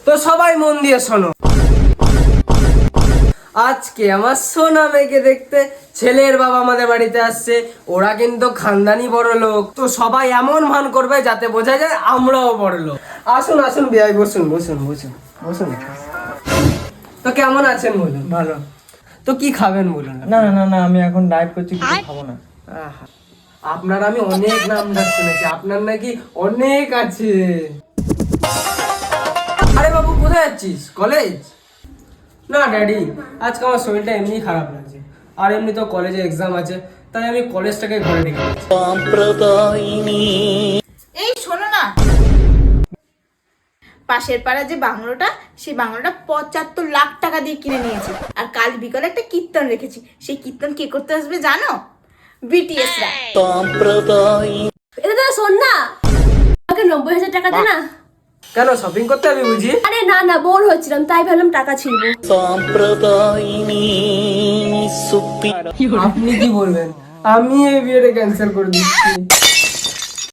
তো সবাই মন দিয়ে শোনো, আজকে আমার সোনা মেয়েকে দেখতে ছেলের বাবা আমাদের বাড়িতে আসছে। ওরা কিন্তু খানদানি বড় লোক, তো সবাই এমন ভান করবে যাতে বোঝা যায় আমরাও বড় লোক। আসুন আসুন বিয়াই, বসুন বসুন বসুন বসুন। তো কেমন আছেন বলুন? ভালো। তো কি খাবেন বলুন? না না না, আমি এখন ডায়েট করছি, কিছু খাবো না। আহা, আপনার আমি অনেক নাম ডাক শুনেছি, আপনার নাকি অনেক আছে। আরে বাবু কোথায় যাচ্ছিস? কলেজ? না ড্যাডি, আজকে আমার শরীরটা এমনি খারাপ লাগছে, আর এমনি তো কলেজে এক্সাম আছে, তাই আমি কলেজটাকে ঘরে রেখে দিচ্ছি। এই শোনো না, পাশের পাড়া যে বাংলোটা, সেই বাংলোটা 75 লাখ টাকা দিয়ে কিনে নিয়েছি। আর কাল বিকালে একটা কীর্তন রেখেছি। সেই কীর্তন কে করতে আসবে জানো? বিটিএস রা। এটা দাদা শোন না, আমাকে 90,000 টাকা দে না। কেন, শপিং করতে আমি বুঝি? আরে না না, বোর হচ্ছিলাম তাই ভাবলাম টাকা ছিড়বো। আপনি কি বলবেন? আমি এই বিয়েটা ক্যান্সেল করে দিচ্ছি।